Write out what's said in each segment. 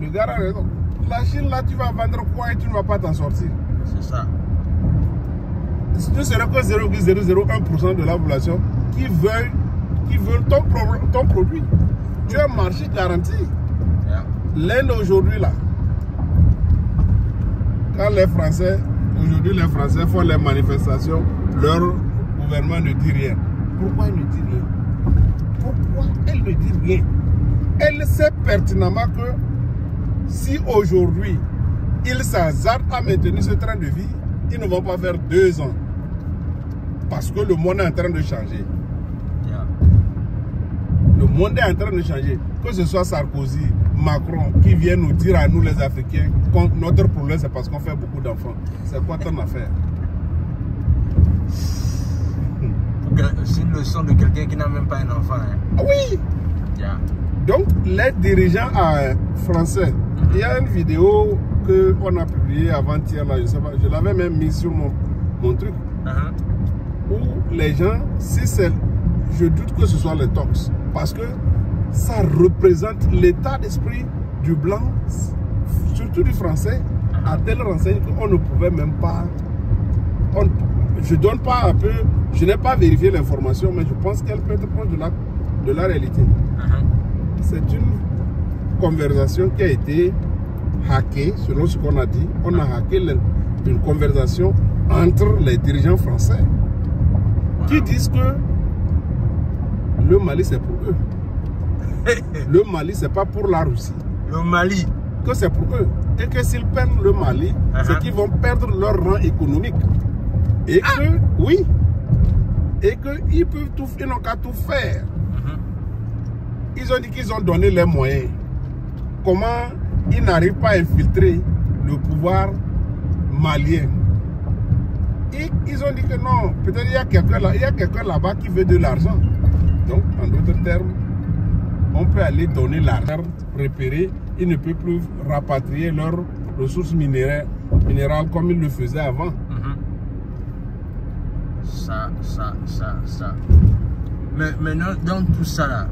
le gars a raison. La Chine, là, tu vas vendre quoi et tu ne vas pas t'en sortir. C'est ça. Tu seras que 0,001% de la population qui veulent ton produit. Tu as un marché garanti. Yeah. L'Inde aujourd'hui, là, quand les Français, aujourd'hui les Français font les manifestations, leur gouvernement ne dit rien. Pourquoi il ne dit rien? Pourquoi elle ne dit rien? Elle sait pertinemment que si aujourd'hui ils s'hasardent à maintenir ce train de vie, ils ne vont pas faire 2 ans. Parce que le monde est en train de changer. Yeah. Le monde est en train de changer. Que ce soit Sarkozy, Macron, qui viennent nous dire à nous les Africains que notre problème c'est parce qu'on fait beaucoup d'enfants. C'est quoi ton affaire? C'est une leçon de quelqu'un qui n'a même pas un enfant. Hein. Ah oui! Yeah. Donc, les dirigeants français, il y a une vidéo qu'on a publiée avant-hier, là, je sais pas, je l'avais même mis sur mon truc, où les gens, si c'est, je doute que ce soit les tox, parce que ça représente l'état d'esprit du blanc, surtout du français, à tel renseigne qu'on ne pouvait même pas, je donne pas un peu, je n'ai pas vérifié l'information, mais je pense qu'elle peut être proche de la réalité. C'est une conversation qui a été hackée, selon ce qu'on a dit. On a hacké une conversation entre les dirigeants français qui disent que le Mali c'est pour eux. Le Mali c'est pas pour la Russie. Le Mali. Que c'est pour eux. Et que s'ils perdent le Mali, c'est qu'ils vont perdre leur rang économique. Et que, oui, et qu'ils peuvent tout, ils n'ont qu'à tout faire. Ils ont dit qu'ils ont donné les moyens. Comment ils n'arrivent pas à infiltrer le pouvoir malien? Et ils ont dit que non, peut-être il y a quelqu'un là-bas qui veut de l'argent. Donc, en d'autres termes, on peut aller donner l'argent, repérer, ils ne peuvent plus rapatrier leurs ressources minérales comme ils le faisaient avant. Ça. Mais maintenant, dans tout ça là,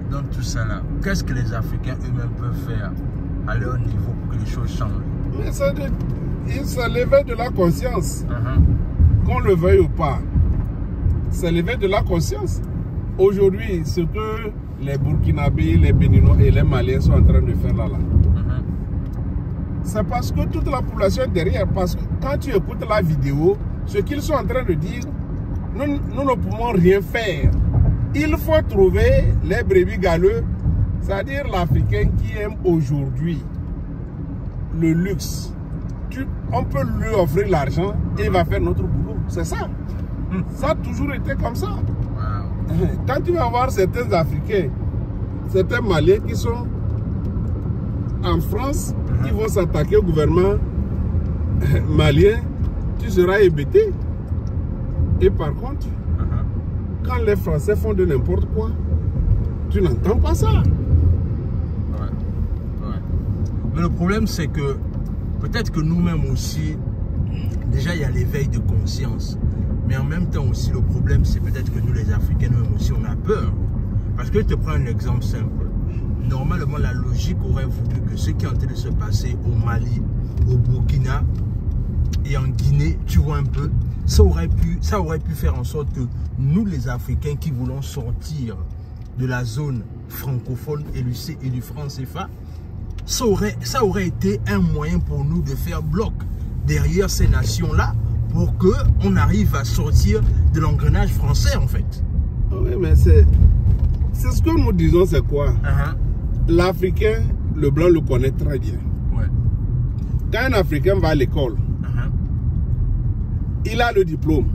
qu'est-ce que les Africains eux-mêmes peuvent faire à leur niveau pour que les choses changent? Mais ça l'éveil de la conscience. Qu'on le veuille ou pas. C'est l'éveil de la conscience. Aujourd'hui, ce que les Burkinabés, les Béninois et les Maliens sont en train de faire là, c'est parce que toute la population est derrière. Parce que quand tu écoutes la vidéo, ce qu'ils sont en train de dire, nous ne pouvons rien faire. Il faut trouver les brebis galeux, c'est-à-dire l'Africain qui aime aujourd'hui le luxe. On peut lui offrir l'argent et il va faire notre boulot. C'est ça. Ça a toujours été comme ça. Quand tu vas voir certains Africains, certains Maliens qui sont en France, qui vont s'attaquer au gouvernement malien, tu seras hébété. Et par contre, quand les Français font de n'importe quoi, tu n'entends pas ça. Mais le problème, c'est que peut-être que nous-mêmes aussi, déjà il y a l'éveil de conscience. Mais en même temps aussi, le problème, c'est peut-être que nous, les Africains, nous-mêmes aussi, on a peur. Parce que je te prends un exemple simple. Normalement, la logique aurait voulu que ce qui est en train de se passer au Mali, au Burkina et en Guinée, tu vois un peu, ça aurait pu faire en sorte que nous, les Africains qui voulons sortir de la zone francophone et du franc CFA, ça aurait été un moyen pour nous de faire bloc derrière ces nations-là pour qu'on arrive à sortir de l'engrenage français, en fait. Oui, mais c'est ce que nous disons, c'est quoi? L'Africain, le blanc le connaît très bien. Quand un Africain va à l'école, il a le diplôme.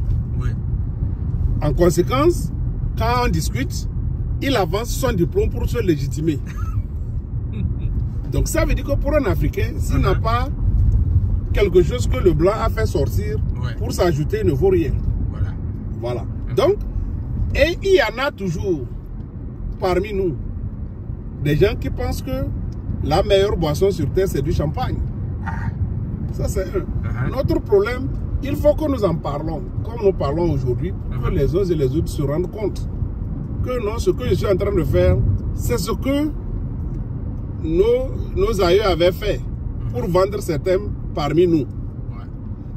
En conséquence, quand on discute, il avance son diplôme pour se légitimer. Donc ça veut dire que pour un Africain, s'il n'a pas quelque chose que le blanc a fait sortir, pour s'ajouter, il ne vaut rien. Voilà. Donc, et il y en a toujours parmi nous des gens qui pensent que la meilleure boisson sur terre, c'est du champagne. Ça, c'est un. Notre problème, il faut que nous en parlons, comme nous parlons aujourd'hui, que les uns et les autres se rendent compte que non, ce que je suis en train de faire, c'est ce que nos aïeux avaient fait pour vendre certains parmi nous. Ouais.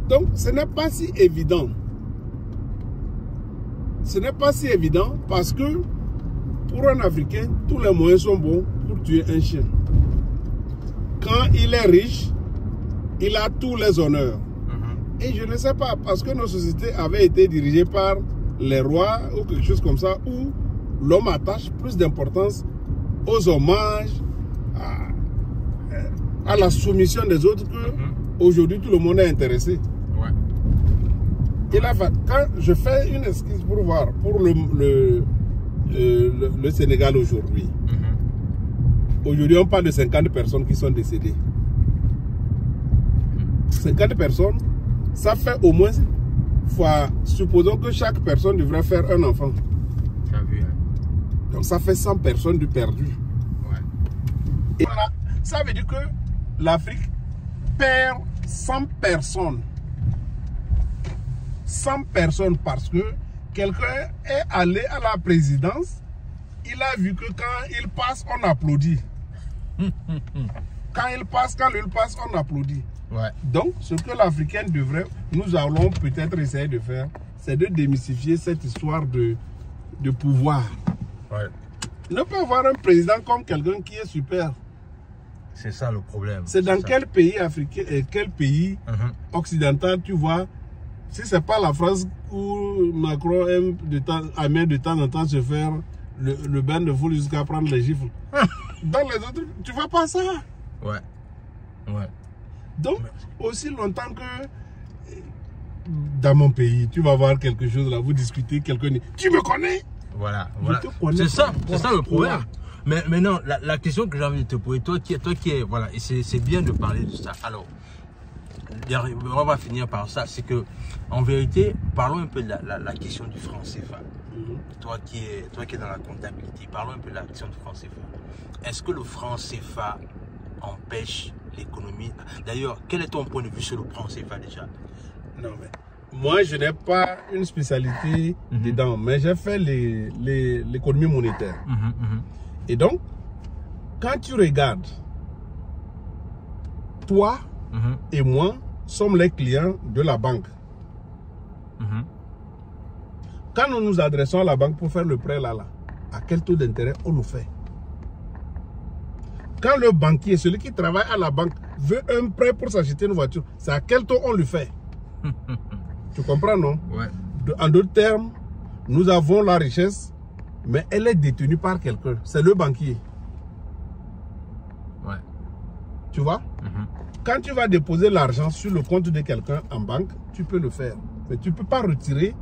Donc, ce n'est pas si évident. Ce n'est pas si évident parce que pour un Africain, tous les moyens sont bons pour tuer un chien. Quand il est riche, il a tous les honneurs. Et je ne sais pas, parce que nos sociétés avaient été dirigées par les rois ou quelque chose comme ça, où l'homme attache plus d'importance aux hommages, à la soumission des autres, que aujourd'hui tout le monde est intéressé. Ouais. Et là, quand je fais une esquisse pour voir, pour le Sénégal aujourd'hui, aujourd'hui on parle de 50 personnes qui sont décédées. 50 personnes, ça fait au moins fois, supposons que chaque personne devrait faire un enfant. Tu as vu, hein? Donc ça fait 100 personnes de perdues. Ouais. Et voilà, ça veut dire que l'Afrique perd 100 personnes. 100 personnes parce que quelqu'un est allé à la présidence, il a vu que quand il passe, on applaudit. Quand il passe, on applaudit. Ouais. Donc, ce que l'Africain devrait, nous allons peut-être essayer de faire, c'est de démystifier cette histoire de pouvoir. Ouais. Ne pas avoir un président comme quelqu'un qui est super. C'est ça le problème. C'est dans quel pays africain et quel pays occidental tu vois, si c'est pas la France où Macron aime de temps en temps se faire le bain de foule jusqu'à prendre les gifles. Dans les autres, tu vois pas ça. Ouais. Ouais. Donc, aussi longtemps que dans mon pays, tu vas voir quelque chose là, vous discutez, quelqu'un dit, tu me connais? Voilà, voilà. C'est ça le problème. Mais non, la question que j'ai envie de te poser, toi qui est, voilà, et c'est bien de parler de ça. Alors, on va finir par ça, c'est que, en vérité, parlons un peu de la question du franc CFA. Toi qui es dans la comptabilité, parlons un peu de la question du franc CFA. Est-ce que le franc CFA empêche l'économie? D'ailleurs, quel est ton point de vue sur le franc CFA déjà? Non, mais moi, je n'ai pas une spécialité dedans, mais j'ai fait l'économie monétaire. Et donc, quand tu regardes, toi et moi sommes les clients de la banque. Quand nous nous adressons à la banque pour faire le prêt là, à quel taux d'intérêt on nous fait? Quand le banquier, celui qui travaille à la banque, veut un prêt pour s'acheter une voiture, c'est à quel taux on lui fait? Tu comprends, non? Ouais. En d'autres termes, nous avons la richesse, mais elle est détenue par quelqu'un. C'est le banquier. Ouais. Tu vois? Quand tu vas déposer l'argent sur le compte de quelqu'un en banque, tu peux le faire. Mais tu ne peux pas retirer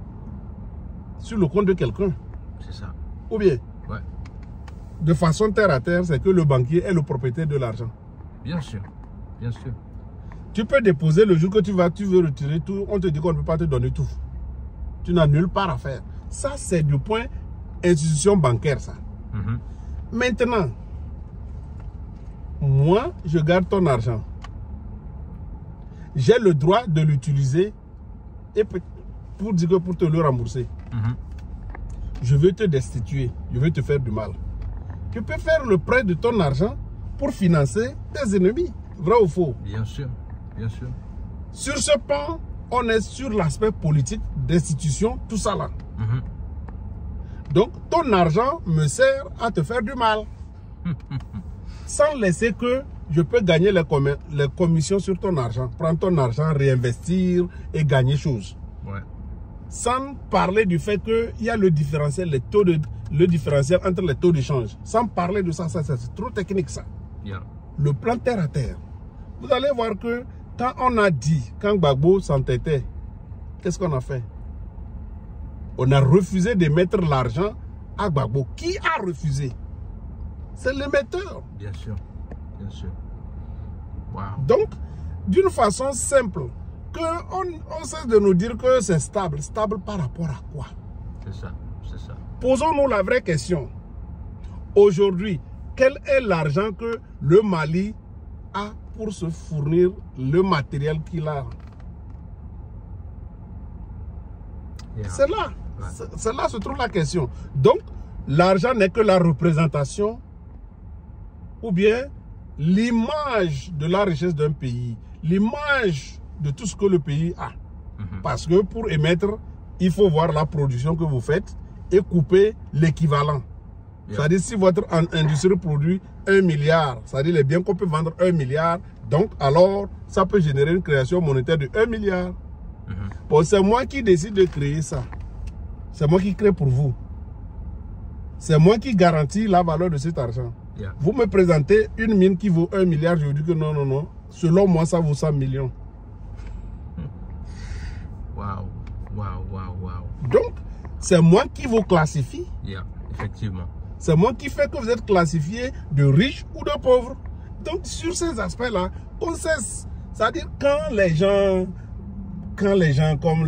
sur le compte de quelqu'un. C'est ça. Ou bien? Ouais. De façon terre à terre, c'est que le banquier est le propriétaire de l'argent. Bien sûr. Bien sûr. Tu peux déposer le jour que tu veux retirer tout, on te dit qu'on ne peut pas te donner tout. Tu n'as nulle part à faire. Ça, c'est du point institution bancaire, ça. Maintenant, moi, je garde ton argent. J'ai le droit de l'utiliser et pour dire que pour te le rembourser. Je veux te destituer, je veux te faire du mal. Tu peux faire le prêt de ton argent pour financer tes ennemis. Vrai ou faux? Bien sûr, bien sûr. Sur ce plan, on est sur l'aspect politique, destitution, tout ça là. Donc, ton argent me sert à te faire du mal. Sans laisser que je peux gagner les commissions sur ton argent. Prendre ton argent, réinvestir et gagner chose. Ouais. Sans parler du fait qu'il y a le différentiel, le différentiel entre les taux d'échange. Sans parler de ça, c'est trop technique ça. Yeah. Le plan terre à terre. Vous allez voir que quand on a dit, quand Gbagbo s'entêtait, qu'est-ce qu'on a fait? On a refusé de mettre l'argent à Gbagbo. Qui a refusé? C'est l'émetteur. Bien sûr, bien sûr. Wow. Donc, d'une façon simple, on cesse de nous dire que c'est stable. Stable par rapport à quoi? C'est ça, c'est ça. Posons-nous la vraie question. Aujourd'hui, quel est l'argent que le Mali a pour se fournir le matériel qu'il a? Yeah. C'est là. Ouais. C'est là se trouve la question. Donc, l'argent n'est que la représentation ou bien l'image de la richesse d'un pays, l'image de tout ce que le pays a. Parce que pour émettre, il faut voir la production que vous faites et couper l'équivalent. C'est-à-dire si votre industrie produit 1 milliard, c'est-à-dire les biens qu'on peut vendre 1 milliard, donc alors ça peut générer une création monétaire de 1 milliard. Bon, c'est moi qui décide de créer ça. C'est moi qui crée pour vous. C'est moi qui garantis la valeur de cet argent. Vous me présentez une mine qui vaut 1 milliard, je vous dis que non, non, non. Selon moi, ça vaut 100 millions. Waouh, waouh, waouh, waouh. Donc, c'est moi qui vous classifie. Effectivement. C'est moi qui fait que vous êtes classifié de riches ou de pauvres. Donc, sur ces aspects-là, on cesse. C'est-à-dire, quand les gens comme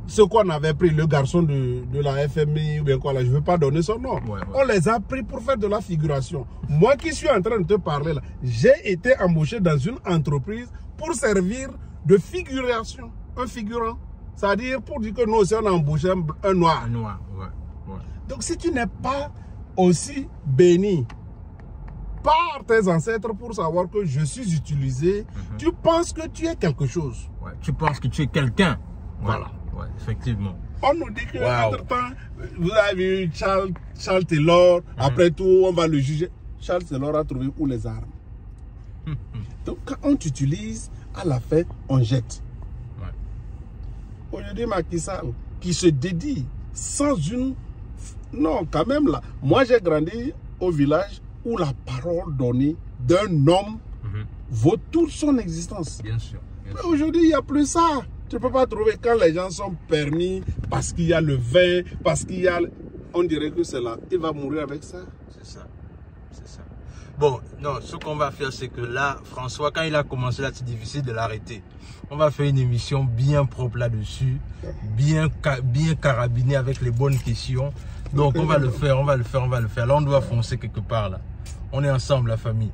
ceux qu'on avait pris, le garçon de la FMI ou bien quoi là, je ne veux pas donner son nom. On les a pris pour faire de la figuration. Moi qui suis en train de te parler là, j'ai été embauché dans une entreprise pour servir de figuration, un figurant. C'est-à-dire pour dire que nous aussi on a embauché un noir. Donc si tu n'es pas aussi béni par tes ancêtres pour savoir que je suis utilisé, tu penses que tu es quelque chose. Tu penses que tu es quelqu'un. Voilà. Effectivement. On nous dit que entre-temps, vous avez vu Charles Taylor, après tout, on va le juger. Charles Taylor a trouvé où les armes. Donc quand on t'utilise, à la fin, on jette. Aujourd'hui, Macky Sall, qui se dédie sans une... Non, quand même là. Moi, j'ai grandi au village où la parole donnée d'un homme vaut toute son existence. Bien sûr. Mais aujourd'hui, il n'y a plus ça. Tu ne peux pas trouver quand les gens sont permis, parce qu'il y a le vin, parce qu'il y a... On dirait que c'est là. Il va mourir avec ça. C'est ça. C'est ça. Bon, non, ce qu'on va faire, c'est que là, François, quand il a commencé là, c'est difficile de l'arrêter. On va faire une émission bien propre là-dessus, bien carabinée avec les bonnes questions. Donc, on va le faire, on va le faire, on va le faire. Là, on doit foncer quelque part, là. On est ensemble, la famille.